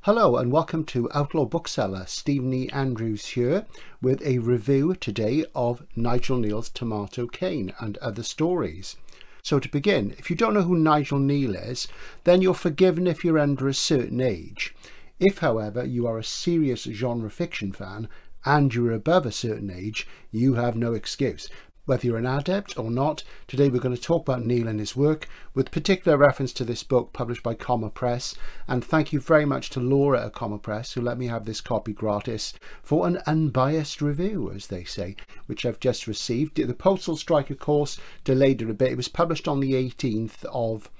Hello and welcome to Outlaw Bookseller. Stephen E. Andrews here with a review today of Nigel Cain's Tomato Cain and Other Stories. So to begin, if you don't know who Nigel Cain is, then you're forgiven if you're under a certain age. If, however, you are a serious genre fiction fan and you're above a certain age, you have no excuse. Whether you're an adept or not, today we're going to talk about Cain and his work, with particular reference to this book published by Comma Press. And thank you very much to Laura at Comma Press, who let me have this copy gratis for an unbiased review, as they say, which I've just received. The postal strike, of course, delayed it a bit. It was published on the 18th of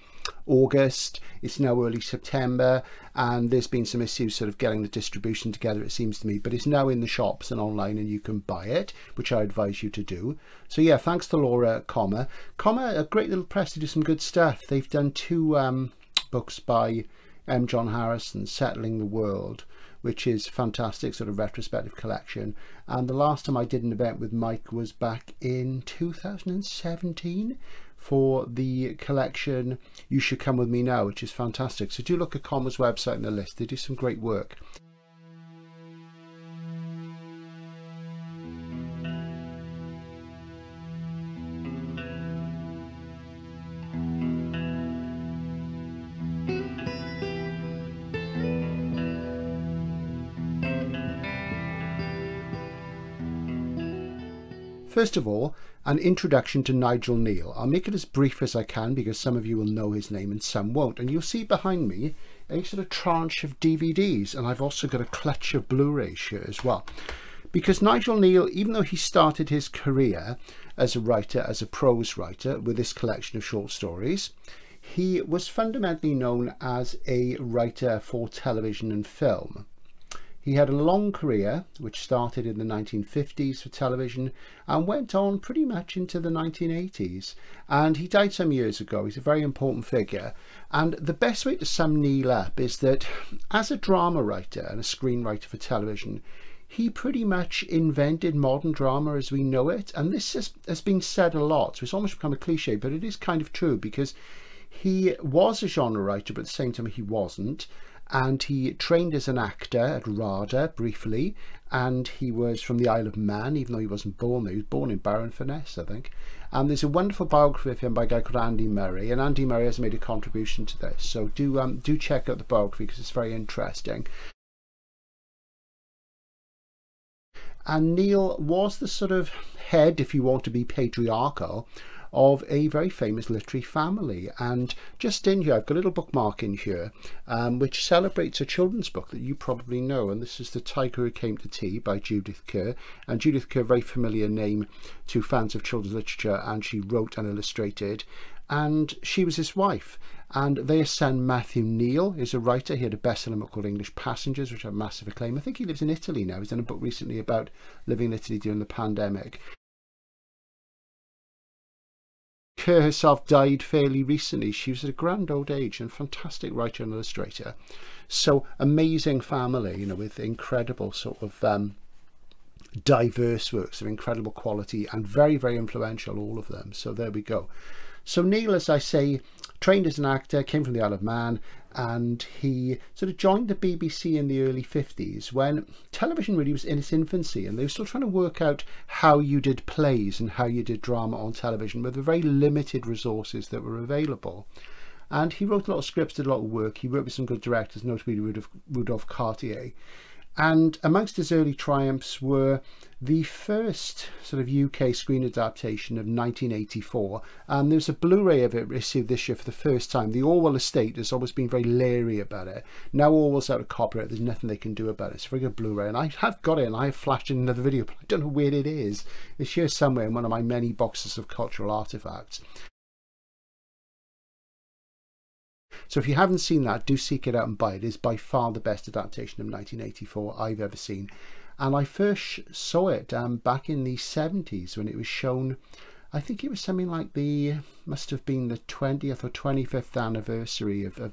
August. It's now early September, and there's been some issues sort of getting the distribution together, it seems to me, but it's now in the shops and online and you can buy it, which I advise you to do. So yeah, thanks to Laura at Comma, a great little press to do some good stuff. They've done two books by M. John Harrison, Settling the World, which is fantastic sort of retrospective collection, and the last time I did an event with Mike was back in 2017 for the collection You Should Come With Me Now, which is fantastic. So do look at Comma's website and the list. They do some great work. First of all, an introduction to Nigel Cain. I'll make it as brief as I can because some of you will know his name and some won't. And you'll see behind me a sort of tranche of DVDs, and I've also got a clutch of Blu-rays here as well. Because Nigel Cain, even though he started his career as a writer, as a prose writer with this collection of short stories, he was fundamentally known as a writer for television and film. He had a long career, which started in the 1950s for television and went on pretty much into the 1980s. And he died some years ago. He's a very important figure. And the best way to sum Cain up is that as a drama writer and a screenwriter for television, he pretty much invented modern drama as we know it. And this has been said a lot, so it's almost become a cliche, but it is kind of true because he was a genre writer, but at the same time he wasn't. And he trained as an actor at RADA briefly, and he was from the Isle of Man, even though he wasn't born there. He was born in Barrow-in-Furness, I think. And there's a wonderful biography of him by a guy called Andy Murray, and Andy Murray has made a contribution to this. So do check out the biography because it's very interesting. And Cain was the sort of head, if you want to be patriarchal, of a very famous literary family. And just in here I've got a little bookmark in here which celebrates a children's book that you probably know, and this is The Tiger Who Came to Tea by Judith Kerr. And Judith Kerr, very familiar name to fans of children's literature, and she wrote and illustrated, and she was his wife. And their son Matthew Cain is a writer. He had a bestseller book called English Passengers, which had massive acclaim. I think he lives in Italy now. He's done a book recently about living in Italy during the pandemic. Kerr herself died fairly recently. She was at a grand old age and fantastic writer and illustrator. So amazing family, you know, with incredible sort of diverse works of incredible quality and very, very influential, all of them. So there we go. So Cain, as I say, trained as an actor, came from the Isle of Man, and he sort of joined the BBC in the early 50s when television really was in its infancy, and they were still trying to work out how you did plays and how you did drama on television with the very limited resources that were available. And he wrote a lot of scripts, did a lot of work. He worked with some good directors, notably Rudolph Cartier. And amongst his early triumphs were the first sort of UK screen adaptation of 1984. And there's a Blu-ray of it received this year for the first time. The Orwell estate has always been very leery about it. Now Orwell's out of copyright, there's nothing they can do about it. It's a very good Blu-ray, and I have got it, and I have flashed in another video, but I don't know where it is. It's here somewhere in one of my many boxes of cultural artifacts. So if you haven't seen that, do seek it out and buy it. It is by far the best adaptation of 1984 I've ever seen. And I first saw it back in the 70s when it was shown. I think it was something like must have been the 20th or 25th anniversary of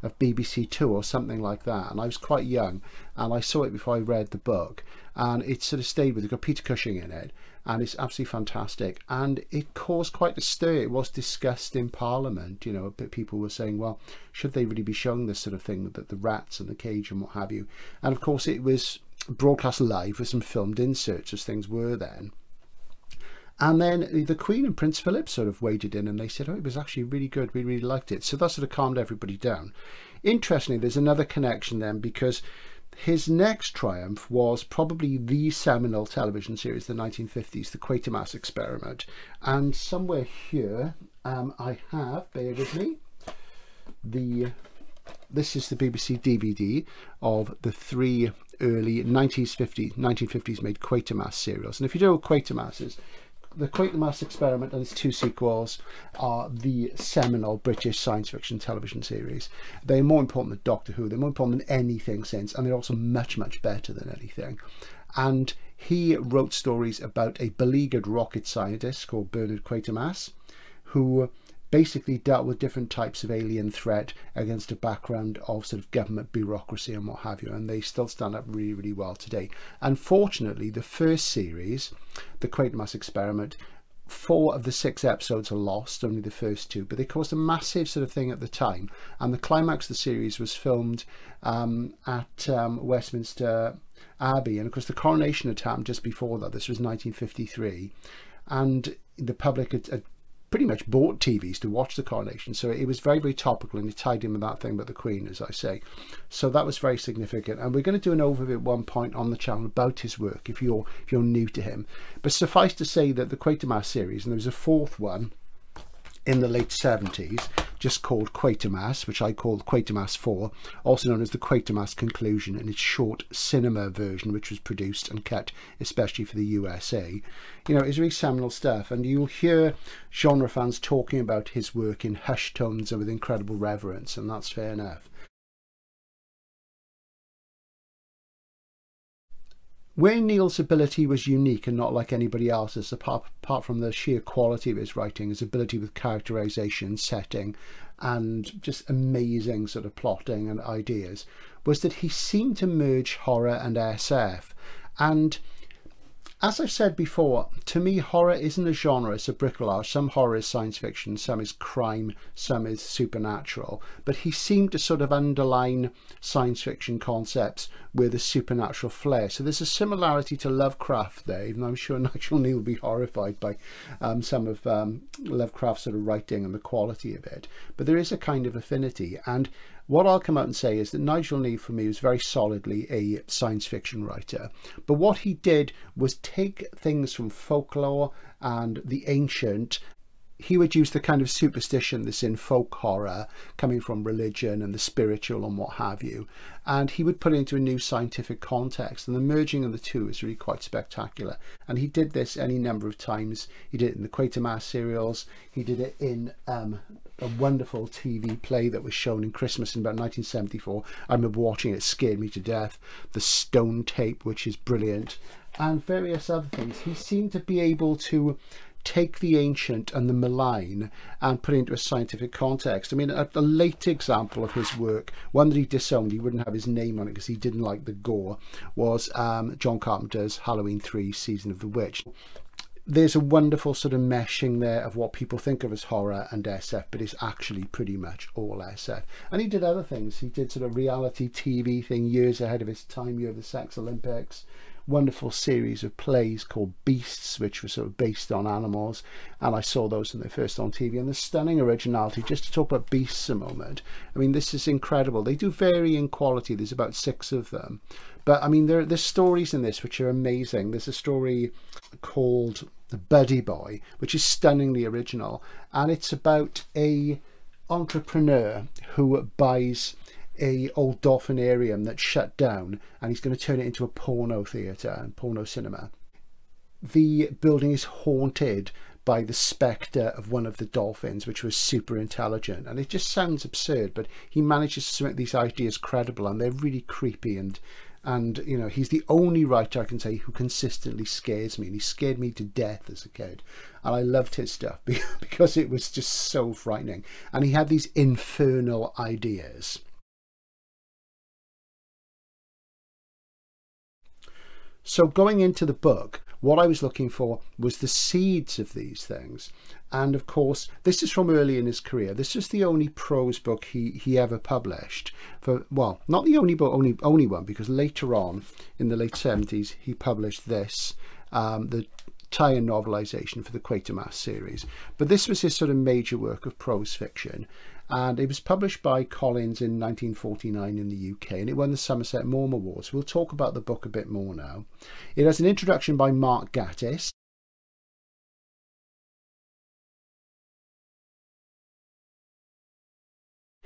of BBC Two or something like that, and I was quite young, and I saw it before I read the book, and it sort of stayed with it. It's got Peter Cushing in it, and it's absolutely fantastic, and it caused quite a stir. It was discussed in Parliament, you know, but people were saying, well, should they really be showing this sort of thing, that the rats and the cage and what have you? And of course it was broadcast live with some filmed inserts, as things were then. And then the Queen and Prince Philip sort of waded in, and they said, oh, it was actually really good, we really liked it. So that sort of calmed everybody down. Interestingly, there's another connection then, because his next triumph was probably the seminal television series, the 1950s, the Quatermass Experiment. And somewhere here I have, bear with me, this is the BBC DVD of the 3 early 1950s made Quatermass serials. And if you don't know what Quatermass is, the Quatermass Experiment and its 2 sequels are the seminal British science fiction television series. They're more important than Doctor Who, they're more important than anything since, and they're also much, much better than anything. And he wrote stories about a beleaguered rocket scientist called Bernard Quatermass, who basically dealt with different types of alien threat against a background of sort of government bureaucracy and what have you, and they still stand up really, really well today. Unfortunately, the first series, the Quatermass Experiment, 4 of the 6 episodes are lost, only the first 2, but they caused a massive sort of thing at the time, and the climax of the series was filmed at Westminster Abbey, and of course the coronation had happened just before that. This was 1953, and the public had pretty much bought TVs to watch the coronation, so it was very, very topical, and it tied in with that thing about the Queen, as I say. So that was very significant, and we're going to do an overview at one point on the channel about his work if you're new to him. But suffice to say that the Quatermass series, and there was a 4th one in the late 70s, just called Quatermass, which I called Quatermass 4, also known as the Quatermass Conclusion, in its short cinema version, which was produced and cut especially for the USA. You know, it's really seminal stuff, and you'll hear genre fans talking about his work in hushed tones and with incredible reverence, and that's fair enough. Where Kneale's ability was unique and not like anybody else's, apart from the sheer quality of his writing, his ability with characterization, setting, and just amazing sort of plotting and ideas, was that he seemed to merge horror and SF. And as I've said before, to me horror isn't a genre, it's a bricolage. Some horror is science fiction, some is crime, some is supernatural. But he seemed to sort of underline science fiction concepts with a supernatural flair. So there's a similarity to Lovecraft there, even though I'm sure Nigel Cain will be horrified by some of Lovecraft's sort of writing and the quality of it. But there is a kind of affinity, and what I'll come out and say is that Nigel Cain for me was very solidly a science fiction writer. But what he did was take things from folklore and the ancient. He would use the kind of superstition that's in folk horror, coming from religion and the spiritual and what have you, and he would put it into a new scientific context, and the merging of the two is really quite spectacular. And he did this any number of times. He did it in the Quatermass serials, he did it in a wonderful TV play that was shown in Christmas in about 1974. I remember watching it, it scared me to death. The Stone Tape, which is brilliant, and various other things. He seemed to be able to take the ancient and the malign and put it into a scientific context. I mean, a late example of his work, one that he disowned, he wouldn't have his name on it because he didn't like the gore, was John Carpenter's Halloween 3 Season of the Witch. There's a wonderful sort of meshing there of what people think of as horror and SF, but it's actually pretty much all SF. And he did other things. He did sort of reality TV thing years ahead of his time, Year of the Sex Olympics. Wonderful series of plays called Beasts, which were sort of based on animals, and I saw those when they first on TV, and the stunning originality. Just to talk about Beasts a moment, I mean, this is incredible. They do vary in quality. There's about 6 of them, but I mean, there's stories in this which are amazing. There's a story called The Buddy Boy, which is stunningly original, and it's about a entrepreneur who buys a old dolphinarium that's shut down, and he's going to turn it into a porno theatre and porno cinema. The building is haunted by the spectre of one of the dolphins, which was super intelligent, and it just sounds absurd, but he manages to make these ideas credible, and they're really creepy, and you know, he's the only writer I can say who consistently scares me, and he scared me to death as a kid, and I loved his stuff because it was just so frightening, and he had these infernal ideas. So going into the book, what I was looking for was the seeds of these things. And of course, this is from early in his career. This is the only prose book he ever published. Well, not the only book, only one, because later on in the late 70s, he published this, the tie-in novelisation for the Quatermass series. But this was his sort of major work of prose fiction. And it was published by Collins in 1949 in the UK, and it won the Somerset Maugham Awards. We'll talk about the book a bit more now. It has an introduction by Mark Gatiss.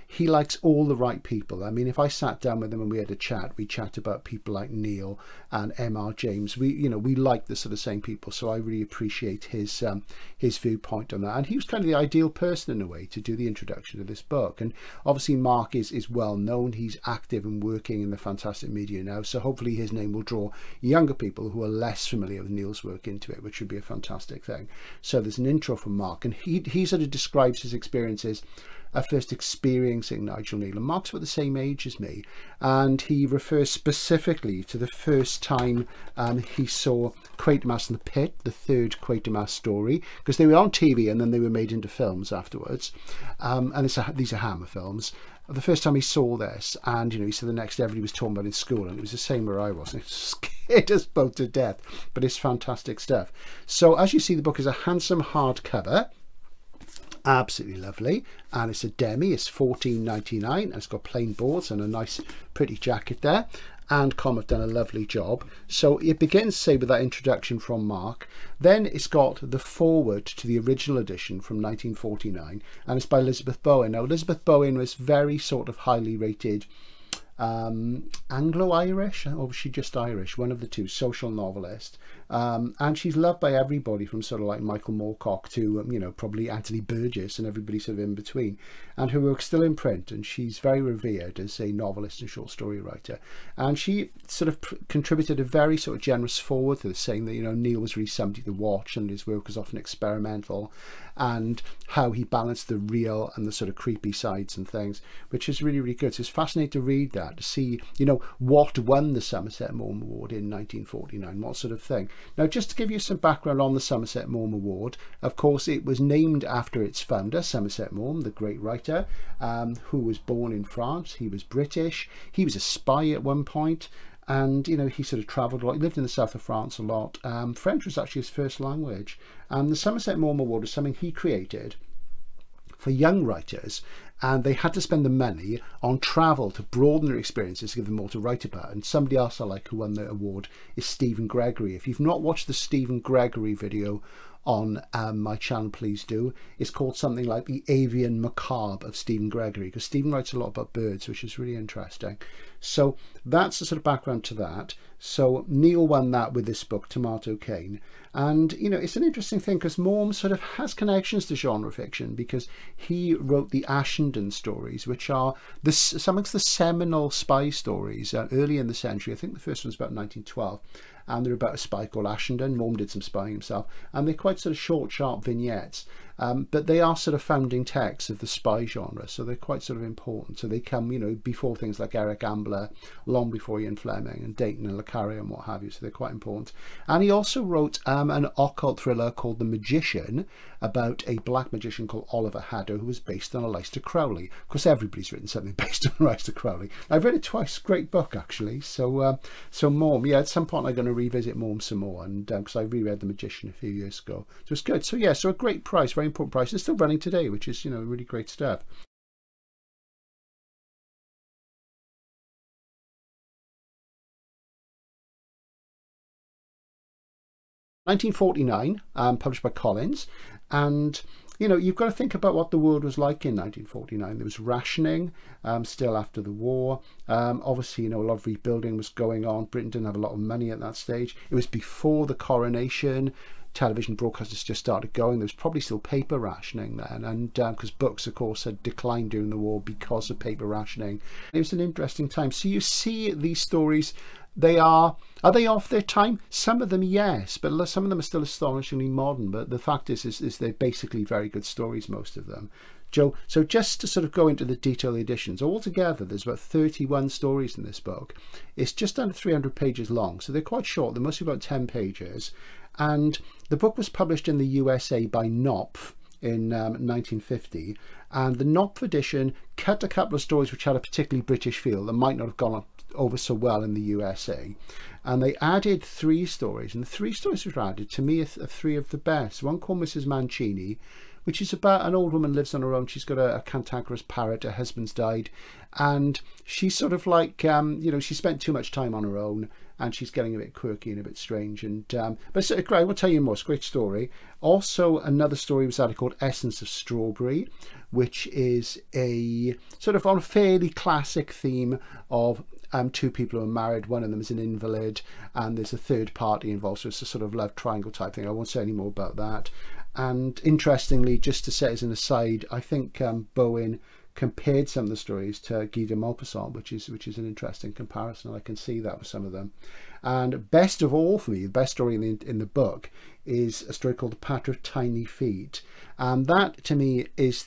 He likes all the right people. I mean, if I sat down with him and we had a chat, we chat about people like KNEALE and M.R. James. We like the sort of same people. So I really appreciate his viewpoint on that. And he was kind of the ideal person in a way to do the introduction to this book. And obviously Mark is well known. He's active and working in the fantastic media now. So hopefully his name will draw younger people who are less familiar with Neil's work into it, which would be a fantastic thing. So there's an intro from Mark, and he sort of describes his experiences at first experiencing Nigel Neal. And Mark's about the same age as me, and he refers specifically to the first time he saw Quatermass in the Pit, the third Quatermass story, because they were on TV and then they were made into films afterwards, and these are Hammer films. The first time he saw this, and he said the next day everybody was talking about it in school, and it was the same where I was, and it scared us both to death, but it's fantastic stuff. So as you see, the book is a handsome hardcover, absolutely lovely, and it's a demi. It's $14.99, and it's got plain boards and a nice pretty jacket there, and Com have done a lovely job. So it begins, say, with that introduction from Mark. Then it's got the foreword to the original edition from 1949, and it's by Elizabeth Bowen. Now Elizabeth Bowen was very sort of highly rated Anglo-Irish, or was she just Irish? One of the two, social novelist. And she's loved by everybody from sort of like Michael Moorcock to, probably Anthony Burgess and everybody sort of in between. And her work's still in print, and she's very revered as a novelist and short story writer. And she sort of contributed a very sort of generous foreword to this, saying that, Neil was really somebody to watch, and his work was often experimental, and how he balanced the real and the sort of creepy sides and things, which is really, really good. So it's fascinating to read that, to see, what won the Somerset Maugham Award in 1949, what sort of thing. Now, just to give you some background on the Somerset Maugham Award, of course, it was named after its founder, Somerset Maugham, the great writer, who was born in France. He was British. He was a spy at one point. And, he sort of travelled a lot. He lived in the south of France a lot. French was actually his first language. And the Somerset Maugham Award was something he created for young writers, and they had to spend the money on travel to broaden their experiences, to give them more to write about. And somebody else I like who won the award is Stephen Gregory. If you've not watched the Stephen Gregory video on my channel, please do. It's called something like The Avian Macabre of Stephen Gregory, because Stephen writes a lot about birds, which is really interesting. So that's the sort of background to that. So Neil won that with this book, Tomato Cain. And, it's an interesting thing, because Maugham sort of has connections to genre fiction, because he wrote the Ashendon stories, which are some of the seminal spy stories early in the century. I think the first one's about 1912. And they're about a spy called Ashendon. Maugham did some spying himself, and they're quite sort of short, sharp vignettes, but they are sort of founding texts of the spy genre, so they're quite sort of important. So they come, before things like Eric Ambler, long before Ian Fleming and Dayton and Le Carre and what have you, so they're quite important. And he also wrote an occult thriller called The Magician, about a black magician called Oliver Haddo, who was based on Aleister Crowley. Of course, everybody's written something based on Aleister Crowley. I've read it twice. Great book, actually. So Maugham, at some point I'm going to revisit Maugham some more, and because I reread The Magician a few years ago, so it's good. So yeah, so a great price, very important price. It's still running today, which is really great stuff. (1949), published by Collins, and you've got to think about what the world was like in 1949. There was rationing still after the war. Obviously, a lot of rebuilding was going on. Britain didn't have a lot of money at that stage. It was before the coronation. Television broadcasters just started going. There was probably still paper rationing then, and because books, of course, had declined during the war because of paper rationing. It was an interesting time. So you see these stories. Are they off their time? Some of them, yes, but some of them are still astonishingly modern. But the fact is they're basically very good stories, most of them. Joe. So just to sort of go into the detailed editions, altogether there's about 31 stories in this book. It's just under 300 pages long, so they're quite short. They're mostly about 10 pages. And the book was published in the USA by Knopf in 1950, and the Knopf edition cut a couple of stories which had a particularly British feel that might not have gone over so well in the USA, and they added 3 stories, and the 3 stories that were added to me are 3 of the best. One called Mrs. Mancini, which is about an old woman lives on her own. She's got a cantankerous parrot, her husband's died, and she's sort of like, you know, she spent too much time on her own, and she's getting a bit quirky and a bit strange. And but it's great. I will tell you more. It's a great story. Also, another story was added called Essence of Strawberry, which is a sort of on a fairly classic theme of 2 people who are married. One of them is an invalid, and there's a third party involved. So it's a sort of love triangle type thing. I won't say any more about that. And interestingly, just to say as an aside, I think Bowen compared some of the stories to Guy de Maupassant, which is an interesting comparison. I can see that with some of them. And best of all for me, the best story in the book is a story called The Patter of Tiny Feet, and that to me is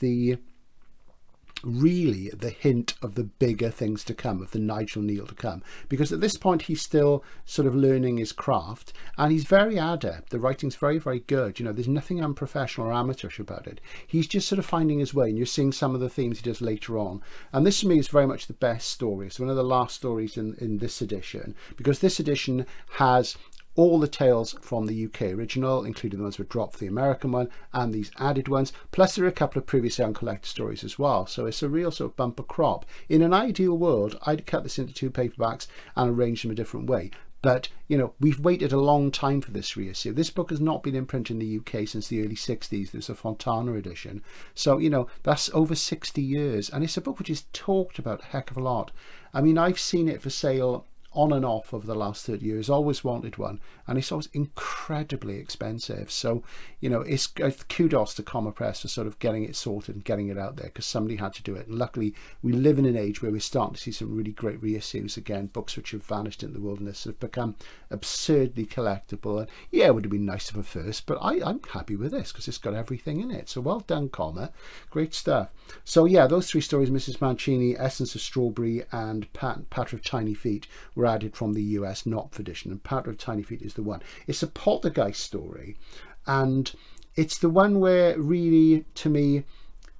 really the hint of the bigger things to come, of the Nigel Cain to come, because at this point he's still sort of learning his craft, and he's very adept. The writing's very, very good. You know, there's nothing unprofessional or amateurish about it. He's just sort of finding his way, and you're seeing some of the themes he does later on. And this to me is very much the best story. It's one of the last stories in this edition, because this edition has all the tales from the UK original, including the ones that were dropped for the American one, and these added ones. Plus there are a couple of previously uncollected stories as well. So it's a real sort of bumper crop. In an ideal world, I'd cut this into 2 paperbacks and arrange them a different way. But, you know, we've waited a long time for this reissue. This book has not been in print in the UK since the early 60s. There's a Fontana edition. So, you know, that's over 60 years. And it's a book which is talked about a heck of a lot. I mean, I've seen it for sale on and off over the last 30 years, always wanted one, and it's always incredibly expensive. So, you know, it's kudos to Comma Press for sort of getting it sorted and getting it out there, because somebody had to do it. And luckily, we live in an age where we're starting to see some really great reissues again. Books which have vanished in the wilderness have become absurdly collectible. And yeah, it would have been nice of a first, but I'm happy with this because it's got everything in it. So well done, Comma. Great stuff. So yeah, those 3 stories, Mrs. Mancini, Essence of Strawberry, and Patter of Tiny Feet, were added from the US Knopf edition, and Patter of Tiny Feet is the one. It's a poltergeist story, and it's the one where really, to me,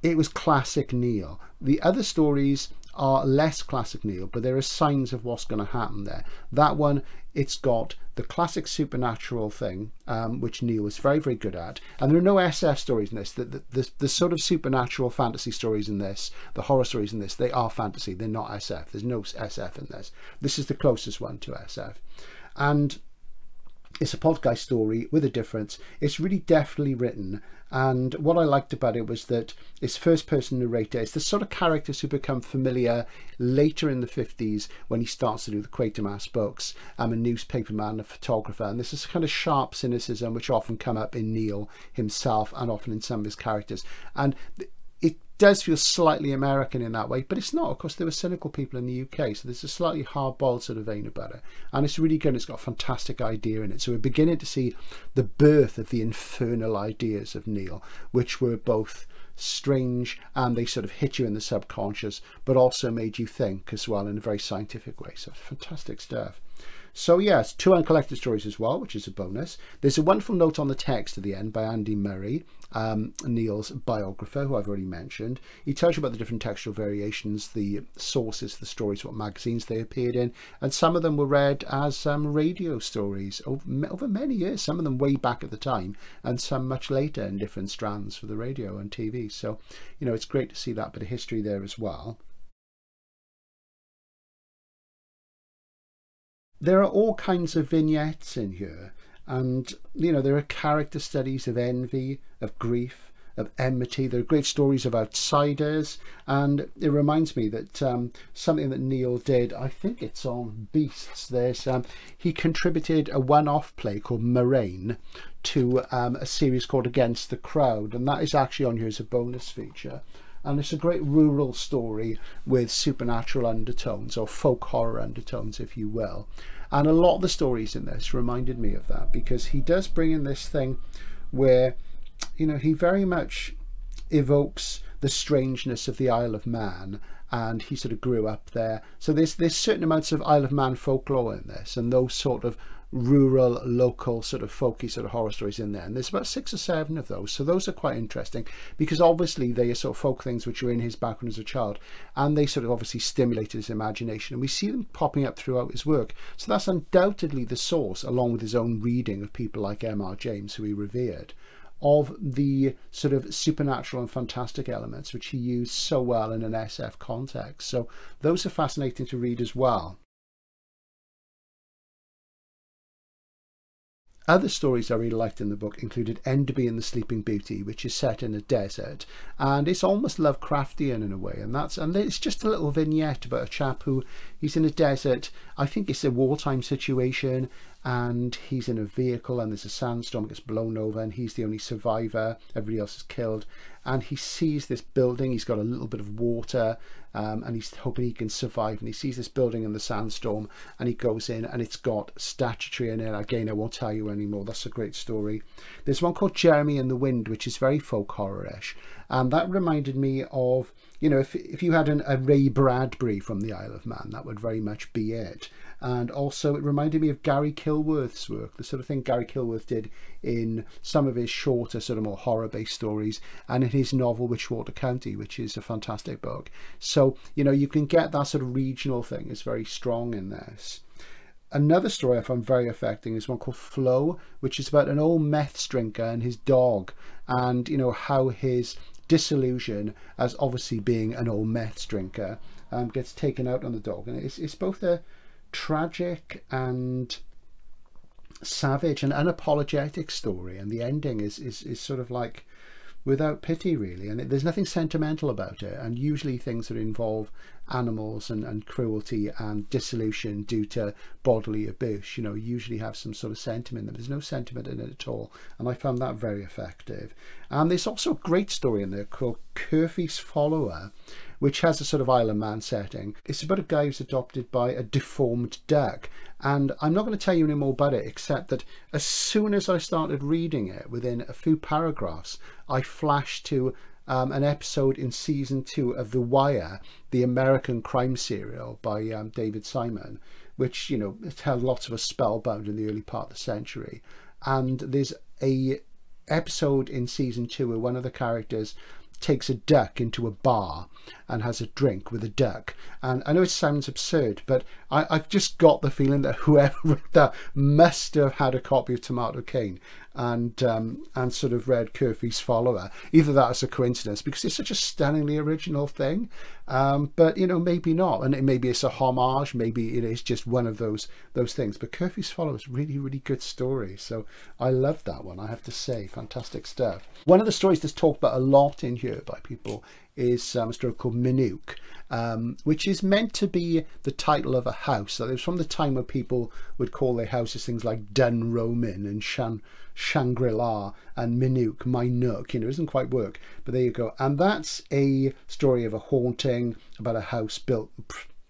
it was classic Cain. The other stories are less classic Cain, but there are signs of what's going to happen there. That one, it's got the classic supernatural thing, which Cain was very, very good at. And there are no SF stories in this. The sort of supernatural fantasy stories in this, the horror stories in this, they are fantasy. They're not SF. There's no SF in this. This is the closest one to SF. And it's a poltergeist story with a difference. It's really deftly written, and what I liked about it was that it's first-person narrator. It's the sort of characters who become familiar later in the 50s when he starts to do the Quatermass books. I'm a newspaperman, a photographer, and this is kind of sharp cynicism which often come up in Cain himself and often in some of his characters. And it does feel slightly American in that way, but it's not. Of course, there were cynical people in the UK, so there's a slightly hard-boiled sort of vein about it, and it's really good. It's got a fantastic idea in it. So we're beginning to see the birth of the infernal ideas of Cain, which were both strange and they sort of hit you in the subconscious, but also made you think as well in a very scientific way. So fantastic stuff. So yes, 2 uncollected stories as well, which is a bonus. There's a wonderful note on the text at the end by Andy Murray, Cain's biographer, who I've already mentioned. He tells you about the different textual variations, the sources, the stories, what magazines they appeared in, and some of them were read as radio stories over many years, some of them way back at the time, and some much later in different strands for the radio and TV. So, you know, it's great to see that bit of history there as well. There are all kinds of vignettes in here, and you know, there are character studies of envy, of grief, of enmity. There are great stories of outsiders, and it reminds me that something that Cain did, I think it's on Beasts, there's he contributed a one-off play called Moraine to a series called Against the Crowd, and that is actually on here as a bonus feature. And it's a great rural story with supernatural undertones, or folk horror undertones, if you will. And a lot of the stories in this reminded me of that, because he does bring in this thing where, you know, he very much evokes the strangeness of the Isle of Man, and he sort of grew up there. So there's certain amounts of Isle of Man folklore in this, and those sort of rural, local, sort of folky sort of horror stories in there. And there's about 6 or 7 of those. So those are quite interesting, because obviously they are sort of folk things which are in his background as a child, and they sort of obviously stimulated his imagination. And we see them popping up throughout his work. So that's undoubtedly the source, along with his own reading of people like M.R. James, who he revered, of the sort of supernatural and fantastic elements which he used so well in an SF context. So those are fascinating to read as well. Other stories I really liked in the book included Enderby and the Sleeping Beauty, which is set in a desert, and it's almost Lovecraftian in a way, and it's just a little vignette about a chap who, he's in a desert. I think it's a wartime situation, and he's in a vehicle and there's a sandstorm, gets blown over, and he's the only survivor, everybody else is killed, and he sees this building, he's got a little bit of water, and he's hoping he can survive, and he sees this building in the sandstorm, and he goes in, and it's got statuary in it. Again, I won't tell you anymore. That's a great story. There's one called Jeremy and the Wind, which is very folk horror-ish, and that reminded me of, you know, if you had a Ray Bradbury from the Isle of Man, that would very much be it. And also it reminded me of Gary Kilworth's work, the sort of thing Gary Kilworth did in some of his shorter, sort of more horror-based stories, and in his novel Witchwater County, which is a fantastic book. So, you know, you can get that sort of regional thing is very strong in this. Another story I found very affecting is one called Flo, which is about an old meth drinker and his dog, and, you know, how his disillusion as obviously being an old meth drinker gets taken out on the dog. And it's both a tragic and savage and unapologetic story, and the ending is sort of like without pity, really, and there's nothing sentimental about it. And usually things that involve animals and cruelty and dissolution due to bodily abuse, you know, usually have some sort of sentiment. There's no sentiment in it at all, and I found that very effective. And there's also a great story in there called Curfew's Follower, which has a sort of Isle of Man setting. It's about a guy who's adopted by a deformed duck, and I'm not going to tell you any more about it, except that as soon as I started reading it, within a few paragraphs, I flashed to an episode in season 2 of The Wire, the American crime serial by David Simon, which, you know, it held lots of us spellbound in the early part of the century. And there's a episode in season 2 where one of the characters takes a duck into a bar and has a drink with a duck. And I know it sounds absurd, but I've just got the feeling that whoever wrote that must have had a copy of Tomato Cain and sort of read Curfew's Follower. Either that is a coincidence, because it's such a stunningly original thing, but, you know, maybe not, and maybe it's a homage, maybe it is just one of those things. But Curfew's Follower is really, really good story, so I loved that one, I have to say. Fantastic stuff. One of the stories that's talked about a lot in here by people is a story called Minook, which is meant to be the title of a house. So it was from the time when people would call their houses things like Dunroman and Shangri-La, and Minook, my nook, you know, it doesn't quite work, but there you go. And that's a story of a haunting about a house built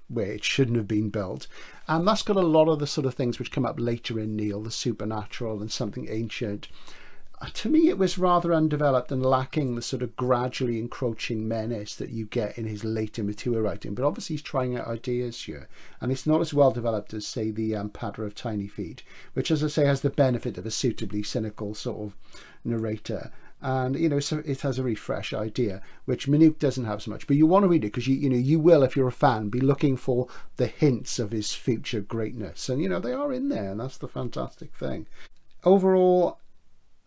where it shouldn't have been built, and that's got a lot of the sort of things which come up later in Neil, the supernatural and something ancient. To me, it was rather undeveloped and lacking the sort of gradually encroaching menace that you get in his later mature writing. But obviously he's trying out ideas here, and it's not as well developed as, say, the Padder of Tiny Feet, which, as I say, has the benefit of a suitably cynical sort of narrator. And, you know, so it has a really fresh idea, which Minook doesn't have so much. But you want to read it because you will, if you're a fan, be looking for the hints of his future greatness, and, you know, they are in there, and that's the fantastic thing. Overall,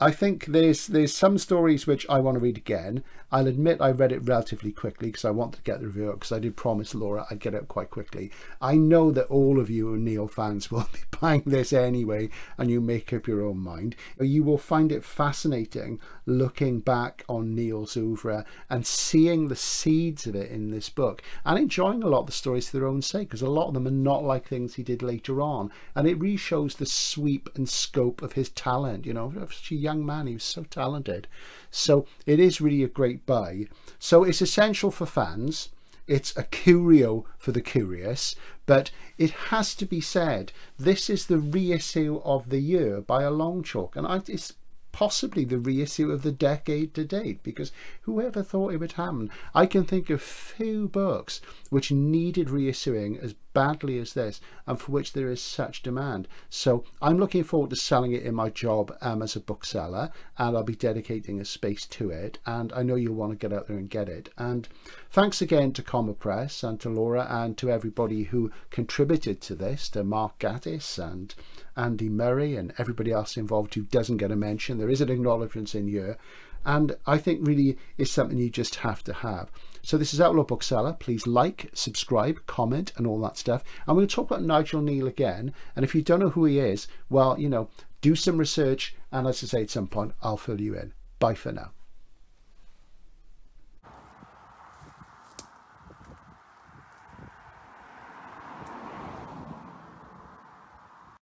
I think there's some stories which I want to read again. I'll admit I read it relatively quickly because I wanted to get the review out, because I did promise Laura I'd get it quite quickly. I know that all of you Neil fans will be buying this anyway, and you make up your own mind. You will find it fascinating looking back on Neil's oeuvre and seeing the seeds of it in this book, and enjoying a lot of the stories for their own sake, because a lot of them are not like things he did later on, and it really shows the sweep and scope of his talent. You know, such a young man, he was so talented. So it is really a great buy. So it's essential for fans, it's a curio for the curious, but it has to be said, this is the reissue of the year by a long chalk, and possibly the reissue of the decade to date, because whoever thought it would happen? I can think of few books which needed reissuing as badly as this, and for which there is such demand. So I'm looking forward to selling it in my job as a bookseller, and I'll be dedicating a space to it, and I know you'll want to get out there and get it. And thanks again to Comma Press and to Laura and to everybody who contributed to this, to Mark Gattis and Andy Murray and everybody else involved who doesn't get a mention. There is an acknowledgement in here, and I think really is something you just have to have. So this is Outlaw Bookseller. Please like, subscribe, comment and all that stuff. And we'll talk about Nigel Cain again, and if you don't know who he is, well, you know, do some research, and as I say, at some point I'll fill you in. Bye for now.